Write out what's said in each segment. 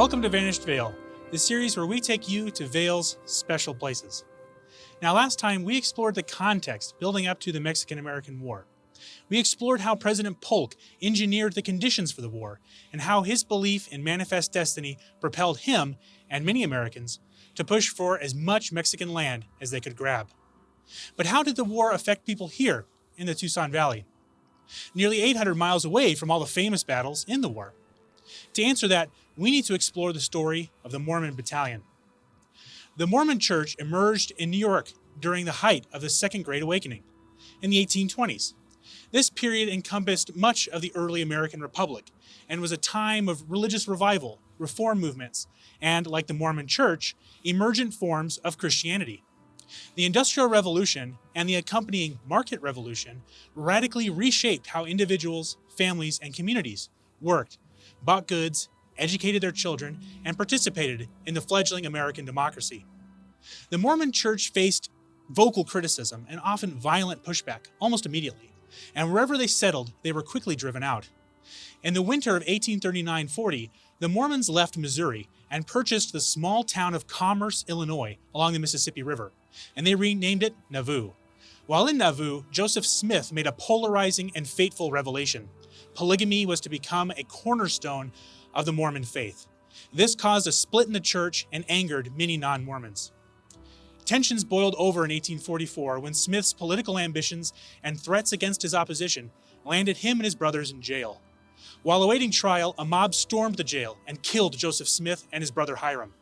Welcome to Vanished Vail, the series where we take you to Vail's special places. Now, last time we explored the context building up to the Mexican-American War. We explored how President Polk engineered the conditions for the war and how his belief in manifest destiny propelled him and many Americans to push for as much Mexican land as they could grab. But how did the war affect people here in the Tucson Valley, nearly 800 miles away from all the famous battles in the war? To answer that, we need to explore the story of the Mormon Battalion. The Mormon Church emerged in New York during the height of the Second Great Awakening in the 1820s. This period encompassed much of the early American Republic and was a time of religious revival, reform movements, and, like the Mormon Church, emergent forms of Christianity. The Industrial Revolution and the accompanying Market Revolution radically reshaped how individuals, families, and communities worked, bought goods, educated their children, and participated in the fledgling American democracy. The Mormon Church faced vocal criticism and often violent pushback almost immediately, and wherever they settled, they were quickly driven out. In the winter of 1839-40, the Mormons left Missouri and purchased the small town of Commerce, Illinois, along the Mississippi River, and they renamed it Nauvoo. While in Nauvoo, Joseph Smith made a polarizing and fateful revelation. Polygamy was to become a cornerstone of the Mormon faith. This caused a split in the church and angered many non-Mormons. Tensions boiled over in 1844 when Smith's political ambitions and threats against his opposition landed him and his brothers in jail. While awaiting trial, a mob stormed the jail and killed Joseph Smith and his brother Hiram.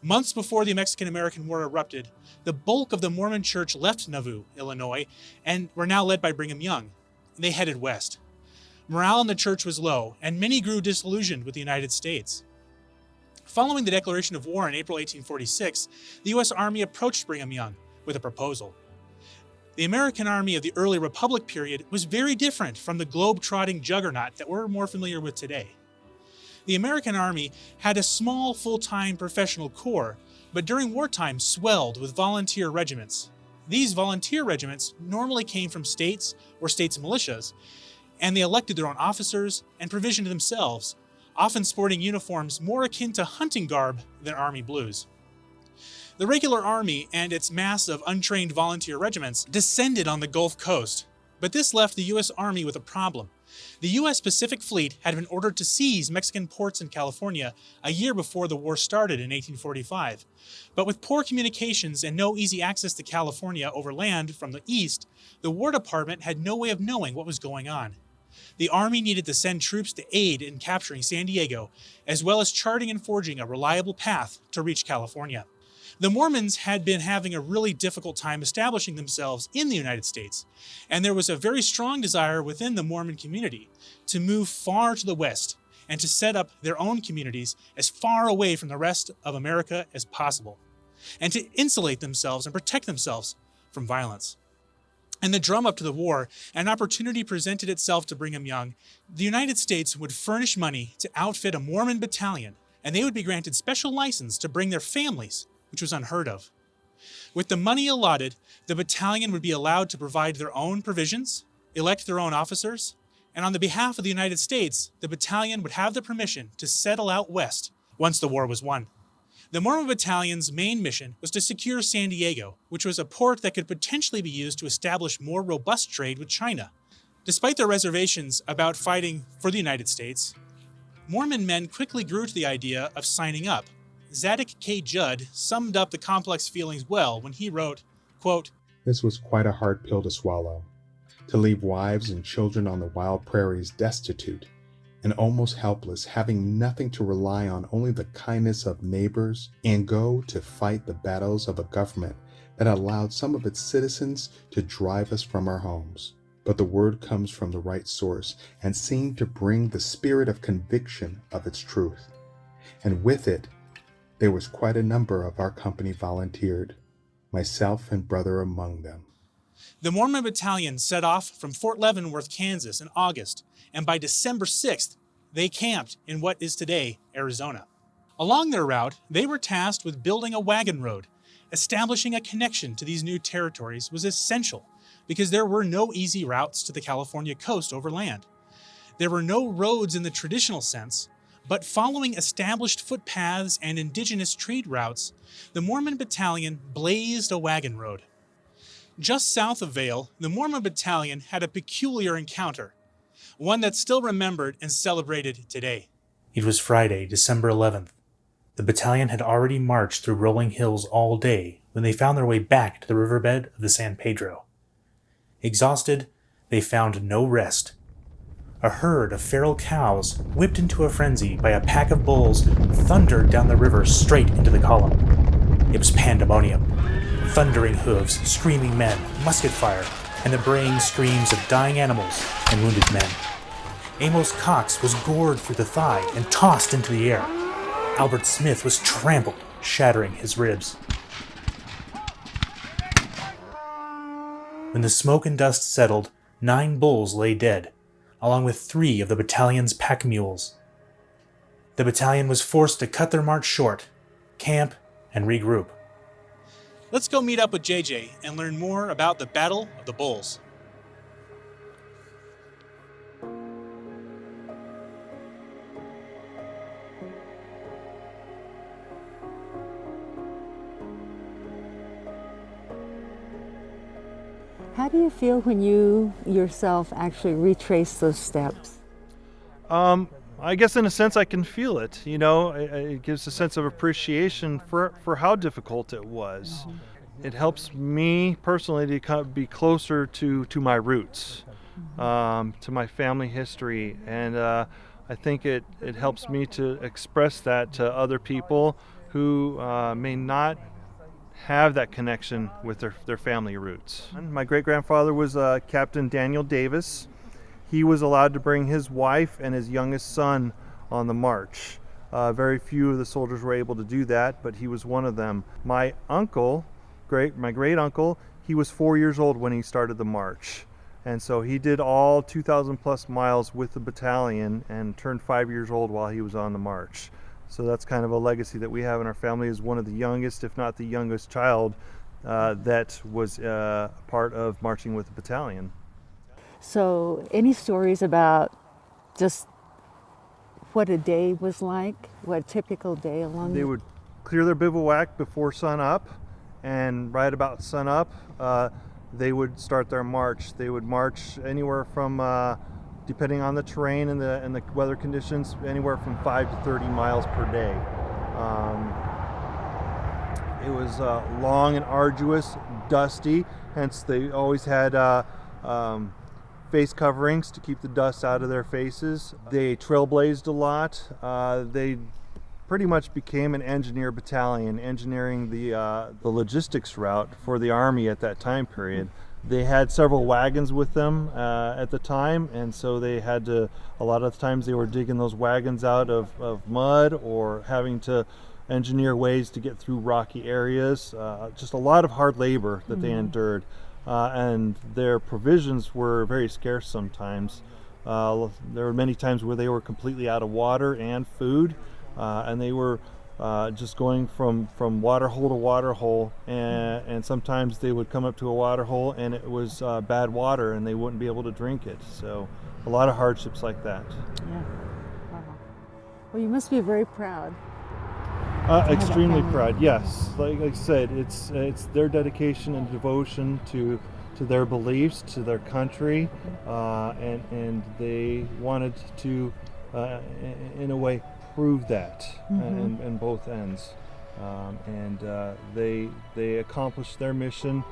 Months before the Mexican-American War erupted, the bulk of the Mormon Church left Nauvoo, Illinois, and were now led by Brigham Young. They headed west. Morale in the church was low, and many grew disillusioned with the United States. Following the declaration of war in April 1846, the U.S. Army approached Brigham Young with a proposal. The American Army of the early Republic period was very different from the globe-trotting juggernaut that we're more familiar with today. The American Army had a small full-time professional corps, but during wartime swelled with volunteer regiments. These volunteer regiments normally came from states or states' militias, and they elected their own officers and provisioned themselves, often sporting uniforms more akin to hunting garb than Army blues. The regular Army and its mass of untrained volunteer regiments descended on the Gulf Coast, but this left the U.S. Army with a problem. The U.S. Pacific Fleet had been ordered to seize Mexican ports in California a year before the war started in 1845. But with poor communications and no easy access to California over land from the east, the War Department had no way of knowing what was going on. The Army needed to send troops to aid in capturing San Diego, as well as charting and forging a reliable path to reach California. The Mormons had been having a really difficult time establishing themselves in the United States, and there was a very strong desire within the Mormon community to move far to the west and to set up their own communities as far away from the rest of America as possible, and to insulate themselves and protect themselves from violence. In the drum up to the war, an opportunity presented itself to Brigham Young. The United States would furnish money to outfit a Mormon battalion, and they would be granted special license to bring their families, which was unheard of. With the money allotted, the battalion would be allowed to provide their own provisions, elect their own officers, and on the behalf of the United States, the battalion would have the permission to settle out west once the war was won. The Mormon Battalion's main mission was to secure San Diego, which was a port that could potentially be used to establish more robust trade with China. Despite their reservations about fighting for the United States, Mormon men quickly grew to the idea of signing up. Zadok K. Judd summed up the complex feelings well when he wrote, quote, "This was quite a hard pill to swallow, to leave wives and children on the wild prairies destitute and almost helpless, having nothing to rely on, only the kindness of neighbors, and go to fight the battles of a government that allowed some of its citizens to drive us from our homes. But the word comes from the right source and seemed to bring the spirit of conviction of its truth. And with it, there was quite a number of our company volunteered, myself and brother among them." The Mormon Battalion set off from Fort Leavenworth, Kansas in August, and by December 6th, they camped in what is today Arizona. Along their route, they were tasked with building a wagon road. Establishing a connection to these new territories was essential because there were no easy routes to the California coast over land. There were no roads in the traditional sense, But following established footpaths and indigenous trade routes, the Mormon Battalion blazed a wagon road. Just south of Vail, the Mormon Battalion had a peculiar encounter, one that's still remembered and celebrated today. It was Friday, December 11th. The battalion had already marched through rolling hills all day when they found their way back to the riverbed of the San Pedro. Exhausted, they found no rest. A herd of feral cows, whipped into a frenzy by a pack of bulls, thundered down the river straight into the column. It was pandemonium. Thundering hooves, screaming men, musket fire, and the braying screams of dying animals and wounded men. Amos Cox was gored through the thigh and tossed into the air. Albert Smith was trampled, shattering his ribs. When the smoke and dust settled, 9 bulls lay dead, along with 3 of the battalion's pack mules. The battalion was forced to cut their march short, camp, and regroup. Let's go meet up with JJ and learn more about the Battle of the Bulls. How do you feel when you yourself actually retrace those steps? I guess in a sense I can feel it. You know, it gives a sense of appreciation for how difficult it was. It helps me personally to be closer to my roots, to my family history, and I think it helps me to express that to other people who may not have that connection with their family roots. My great-grandfather was Captain Daniel Davis. He was allowed to bring his wife and his youngest son on the march. Very few of the soldiers were able to do that, but he was one of them. My uncle, my great-uncle, he was 4 years old when he started the march. And so he did all 2,000 plus miles with the battalion and turned 5 years old while he was on the march. So that's kind of a legacy that we have in our family, as one of the youngest, if not the youngest child that was part of marching with the battalion. So any stories about just what a day was like, what a typical day along They would clear their bivouac before sun up, and right about sun up, they would start their march. They would march anywhere from depending on the terrain and the weather conditions, anywhere from 5 to 30 miles per day. It was long and arduous, dusty, hence they always had face coverings to keep the dust out of their faces. They trailblazed a lot. They pretty much became an engineer battalion, engineering the logistics route for the Army at that time period. They had several wagons with them at the time, and so they had to, a lot of times they were digging those wagons out of mud or having to engineer ways to get through rocky areas. Just a lot of hard labor that they endured, and their provisions were very scarce sometimes. There were many times where they were completely out of water and food, and they were just going from water hole to water hole, and sometimes they would come up to a water hole and it was bad water and they wouldn't be able to drink it. So a lot of hardships like that. Yeah. Wow. Well, you must be very proud. Extremely proud, yes. Like I said, it's their dedication and devotion to their beliefs, to their country, and they wanted to, in a way, prove that in both ends, and they accomplished their mission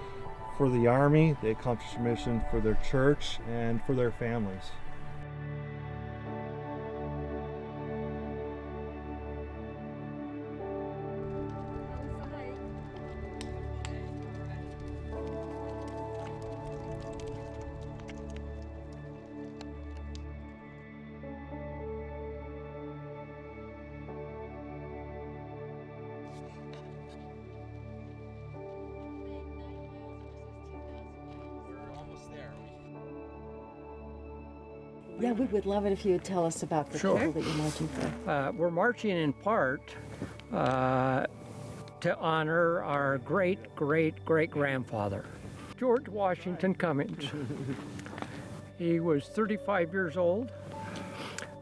for the Army. They accomplished their mission for their church and for their families. Yeah, we would love it if you would tell us about the people that you're marching for. We're marching in part to honor our great-great-great-grandfather, George Washington Cummings. He was 35 years old,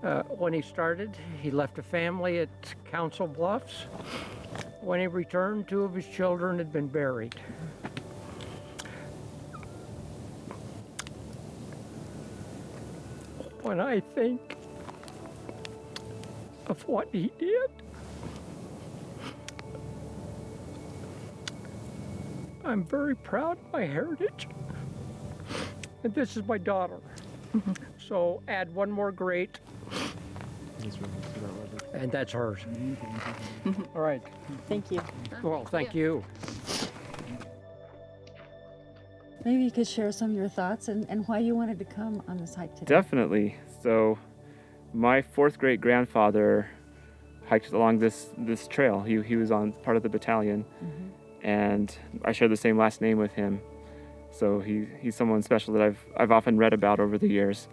When he started, he left a family at Council Bluffs. When he returned, 2 of his children had been buried. When I think of what he did, I'm very proud of my heritage. And this is my daughter. So add one more great. And that's hers. All right. Thank you. Well, thank you. Maybe you could share some of your thoughts and why you wanted to come on this hike today. Definitely. So my 4th great grandfather hiked along this trail. He was on part of the battalion, and I share the same last name with him. So he's someone special that I've often read about over the years,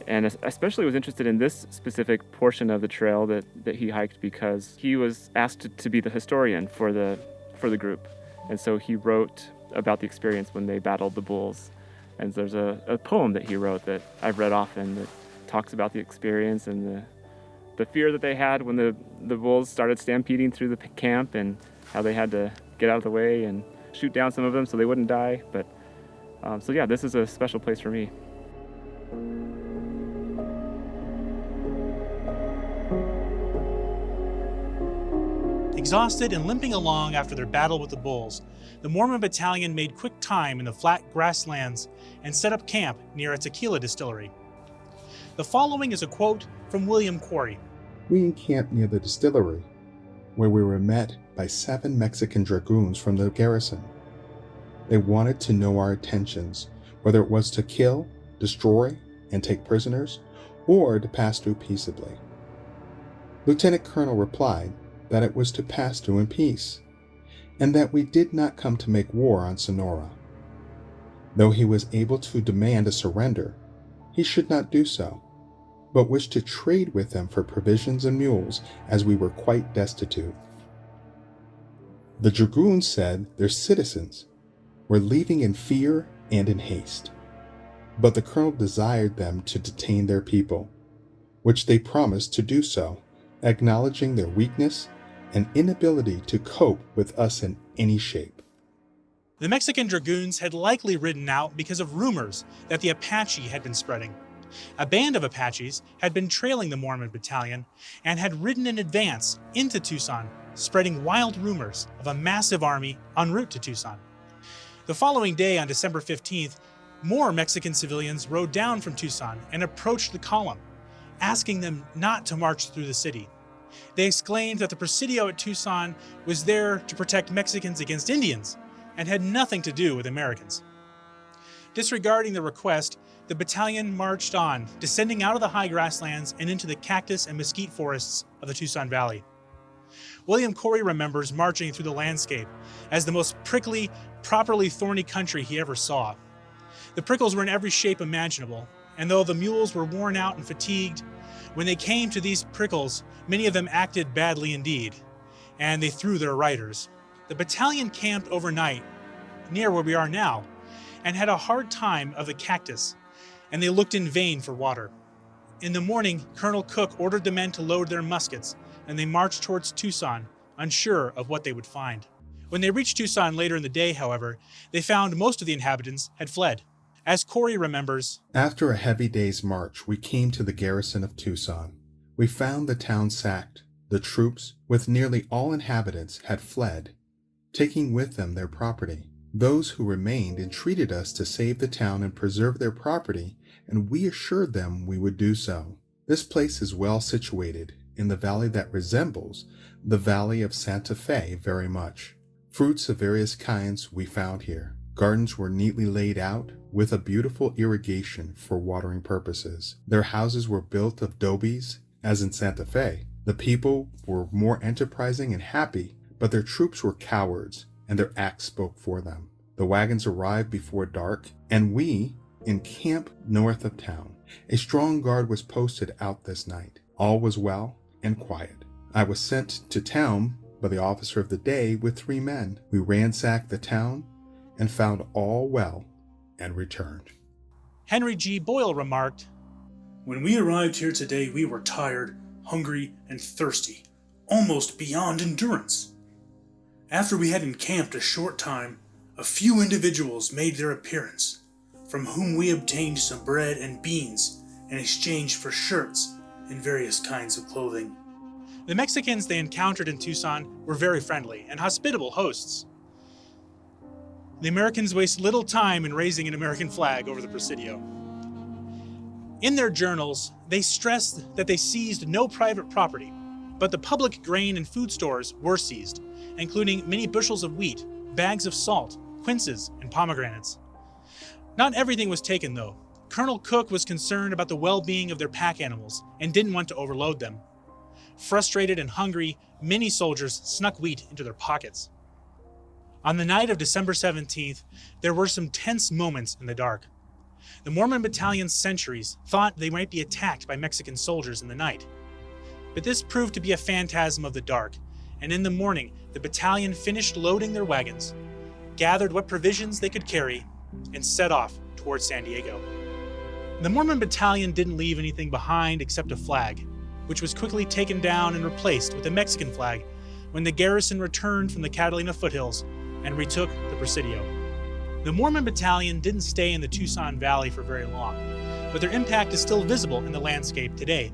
and especially was interested in this specific portion of the trail that he hiked because he was asked to be the historian for the group, and so he wrote about the experience when they battled the bulls. And there's a poem that he wrote that I've read often that talks about the experience and the fear that they had when the bulls started stampeding through the camp, and how they had to get out of the way and shoot down some of them so they wouldn't die. But so yeah, this is a special place for me. Exhausted and limping along after their battle with the bulls, the Mormon Battalion made quick time in the flat grasslands and set up camp near a tequila distillery. The following is a quote from William Quarry. We encamped near the distillery, where we were met by 7 Mexican dragoons from the garrison. They wanted to know our intentions, whether it was to kill, destroy, and take prisoners, or to pass through peaceably. Lieutenant Colonel replied that it was to pass through in peace, and that we did not come to make war on Sonora. Though he was able to demand a surrender, he should not do so, but wished to trade with them for provisions and mules, as we were quite destitute. The dragoons said their citizens were leaving in fear and in haste, but the colonel desired them to detain their people, which they promised to do so, acknowledging their weakness and inability to cope with us in any shape. The Mexican dragoons had likely ridden out because of rumors that the Apache had been spreading. A band of Apaches had been trailing the Mormon Battalion and had ridden in advance into Tucson, spreading wild rumors of a massive army en route to Tucson. The following day, on December 15th, more Mexican civilians rode down from Tucson and approached the column, asking them not to march through the city. They exclaimed that the Presidio at Tucson was there to protect Mexicans against Indians and had nothing to do with Americans. Disregarding the request, the battalion marched on, descending out of the high grasslands and into the cactus and mesquite forests of the Tucson Valley. William Corey remembers marching through the landscape as the most prickly, properly thorny country he ever saw. The prickles were in every shape imaginable, and though the mules were worn out and fatigued, when they came to these prickles, many of them acted badly indeed, and they threw their riders. The battalion camped overnight near where we are now and had a hard time of the cactus, and they looked in vain for water. In the morning, Colonel Cook ordered the men to load their muskets, and they marched towards Tucson, unsure of what they would find. When they reached Tucson later in the day, however, they found most of the inhabitants had fled. As Corey remembers, after a heavy day's march, we came to the garrison of Tucson. We found the town sacked. The troops, with nearly all inhabitants, had fled, taking with them their property. Those who remained entreated us to save the town and preserve their property, and we assured them we would do so. This place is well situated in the valley that resembles the valley of Santa Fe very much. Fruits of various kinds we found here. Gardens were neatly laid out with a beautiful irrigation for watering purposes. Their houses were built of dobes, as in Santa Fe. The people were more enterprising and happy, but their troops were cowards, and their acts spoke for them. The wagons arrived before dark, and we encamped north of town. A strong guard was posted out this night. All was well and quiet. I was sent to town by the officer of the day with 3 men. We ransacked the town and found all well and returned. Henry G. Boyle remarked, When we arrived here today, we were tired, hungry, and thirsty, almost beyond endurance. After we had encamped a short time, a few individuals made their appearance, from whom we obtained some bread and beans in exchange for shirts and various kinds of clothing. The Mexicans they encountered in Tucson were very friendly and hospitable hosts. The Americans wasted little time in raising an American flag over the Presidio. In their journals, they stressed that they seized no private property, but the public grain and food stores were seized, including many bushels of wheat, bags of salt, quinces, and pomegranates. Not everything was taken, though. Colonel Cook was concerned about the well-being of their pack animals and didn't want to overload them. Frustrated and hungry, many soldiers snuck wheat into their pockets. On the night of December 17th, there were some tense moments in the dark. The Mormon Battalion's sentries thought they might be attacked by Mexican soldiers in the night. But this proved to be a phantasm of the dark, and in the morning, the battalion finished loading their wagons, gathered what provisions they could carry, and set off towards San Diego. The Mormon Battalion didn't leave anything behind except a flag, which was quickly taken down and replaced with a Mexican flag when the garrison returned from the Catalina foothills and retook the Presidio. The Mormon Battalion didn't stay in the Tucson Valley for very long, but their impact is still visible in the landscape today.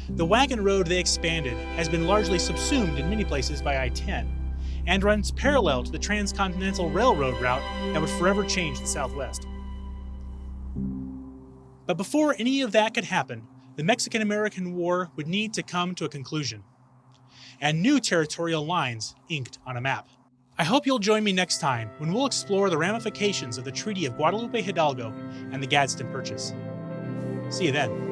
The wagon road they expanded has been largely subsumed in many places by I-10 and runs parallel to the transcontinental railroad route that would forever change the Southwest. But before any of that could happen, the Mexican-American War would need to come to a conclusion, and new territorial lines inked on a map. I hope you'll join me next time when we'll explore the ramifications of the Treaty of Guadalupe Hidalgo and the Gadsden Purchase. See you then.